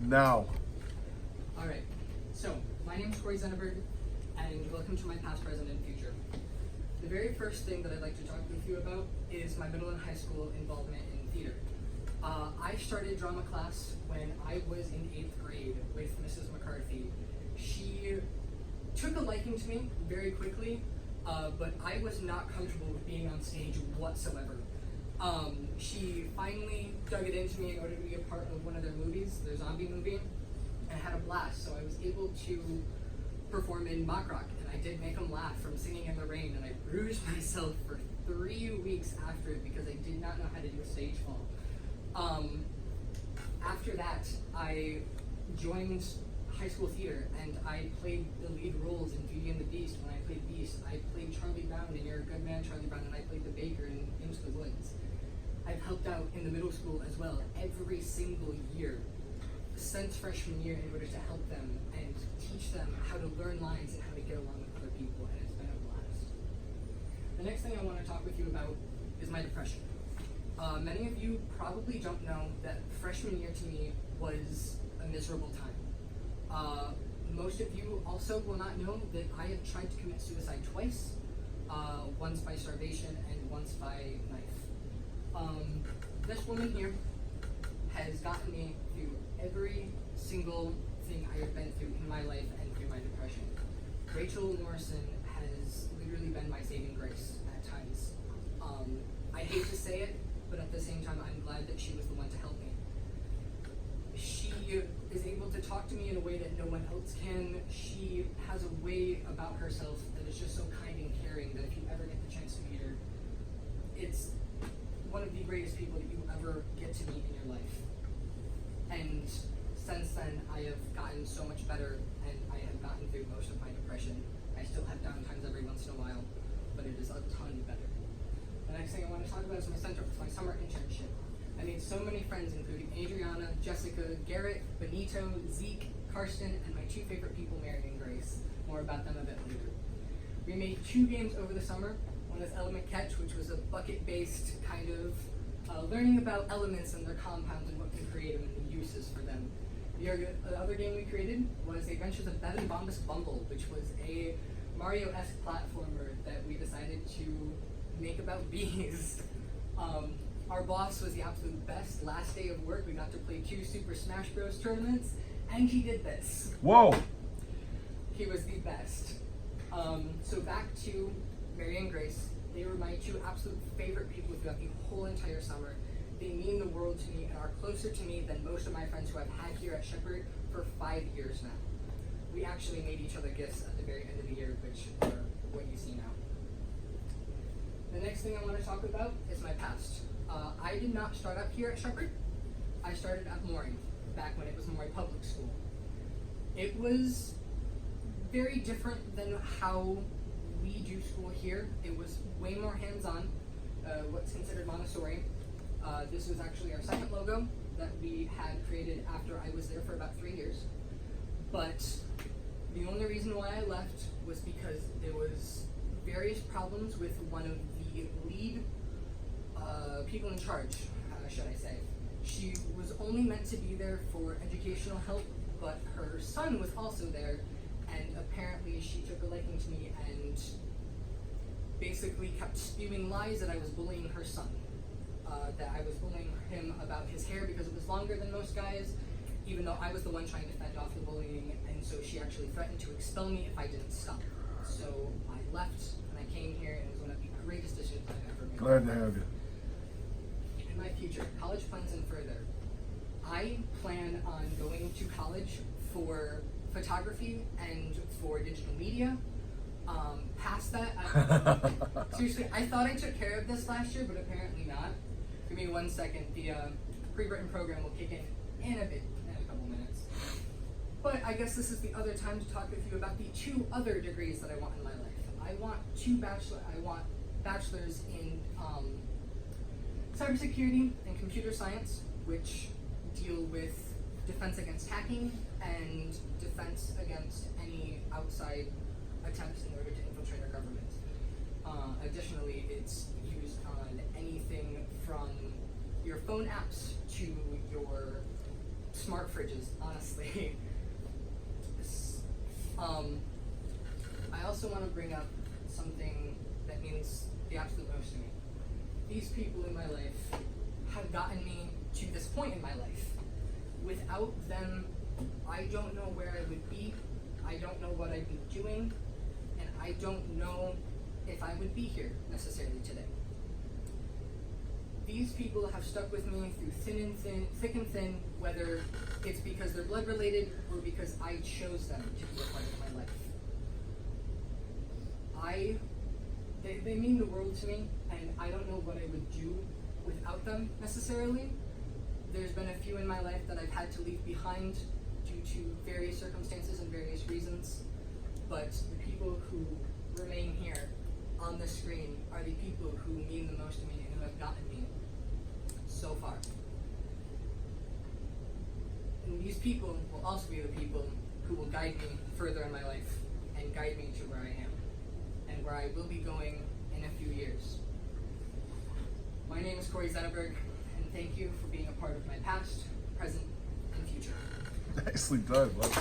Now. All right, so my name is Corey Zenneberg, and welcome to my past, present, and future. The very first thing that I'd like to talk with you about is my middle and high school involvement in theater. I started drama class when I was in 8th grade with Mrs. McCarthy. She took a liking to me very quickly, but I was not comfortable with being on stage whatsoever. She finally dug it into me in order to be a part of one of their movies, their zombie movie, and I had a blast. So I was able to perform in mock rock, and I did make them laugh from singing in the rain, and I bruised myself for 3 weeks after it because I did not know how to do a stage fall. After that, I joined high school theater, and I played the lead roles in Beauty and the Beast. When I played Beast, I played Charlie Brown in You're a Good Man, Charlie Brown, and I played the baker in Into the Woods. I've helped out in the middle school as well every single year since freshman year in order to help them and teach them how to learn lines and how to get along with other people, and it's been a blast. The next thing I want to talk with you about is my depression. Many of you probably don't know that freshman year to me was a miserable time. Most of you also will not know that I have tried to commit suicide twice, once by starvation and once by knife. This woman here has gotten me through every single thing I have been through in my life and through my depression. Rachel Morrison has literally been my saving grace at times. I hate to say it, but at the same time, I'm glad that she was the one to help me. She is able to talk to me in a way that no one else can. She has a way about herself that is just so kind and caring that if you ever get the chance to meet her, it's one of the greatest people that you ever get to meet in your life. And since then, I have gotten so much better, and I have gotten through most of my depression. I still have down times every once in a while, but it is a ton better. The next thing I want to talk about is my center. It's my summer internship. I made so many friends, including Adriana, Jessica, Garrett, Benito, Zeke, Karsten, and my two favorite people, Mary and Grace. More about them a bit later. We made 2 games over the summer. One is Element Catch, which was a bucket-based kind of learning about elements and their compounds and what can create them and the uses for them. The other game we created was Adventures of Bevan Bombus Bumble, which was a Mario-esque platformer that we decided to make about bees. Our boss was the absolute best. Last day of work, we got to play 2 Super Smash Bros. Tournaments, and he did this. Whoa! He was the best. So back to Mary and Grace. They were my 2 absolute favorite people throughout the whole entire summer. They mean the world to me and are closer to me than most of my friends who I've had here at Shepherd for 5 years now. We actually made each other gifts at the very end of the year, which are what you see now. The next thing I want to talk about is my past. I did not start up here at Shepherd. I started at Moray, back when it was Moray Public School. It was very different than how we do school here. It was way more hands-on, what's considered Montessori. This was actually our second logo that we had created after I was there for about 3 years. But the only reason why I left was because there was various problems with one of the lead people in charge, should I say. She was only meant to be there for educational help, but her son was also there, and apparently she took a liking to me and basically kept spewing lies that I was bullying her son. That I was bullying him about his hair because it was longer than most guys, even though I was the one trying to fend off the bullying, and so she actually threatened to expel me if I didn't stop. So I left, and I came here, and it was one of the greatest decisions I've ever made. Glad to have you. In my future, college plans and further, I plan on going to college for photography and for digital media. Past that, seriously, I thought I took care of this last year, but apparently not. Give me 1 second. The pre-written program will kick in a couple minutes. But I guess this is the other time to talk with you about the 2 other degrees that I want in my life. I want bachelors in cybersecurity and computer science, which deal with defense against hacking and defense against any outside attempts in order to infiltrate our government. Additionally, it's used on anything from your phone apps to your smart fridges, honestly. I also want to bring up something that means the absolute most to me. These people in my life have gotten me to this point in my life. Without them, I don't know where I would be, I don't know what I'd be doing, and I don't know if I would be here necessarily today. These people have stuck with me through thick and thin, whether it's because they're blood related or because I chose them to be a part of my life. They mean the world to me, and I don't know what I would do without them necessarily. There's been a few in my life that I've had to leave behind due to various circumstances and various reasons, but the people who remain here on the screen are the people who mean the most to me and who have gotten me so far. And these people will also be the people who will guide me further in my life and guide me to where I am and where I will be going in a few years. My name is Corey Zetterberg, and thank you for being a part of my past, present, and future. Nicely done, bud.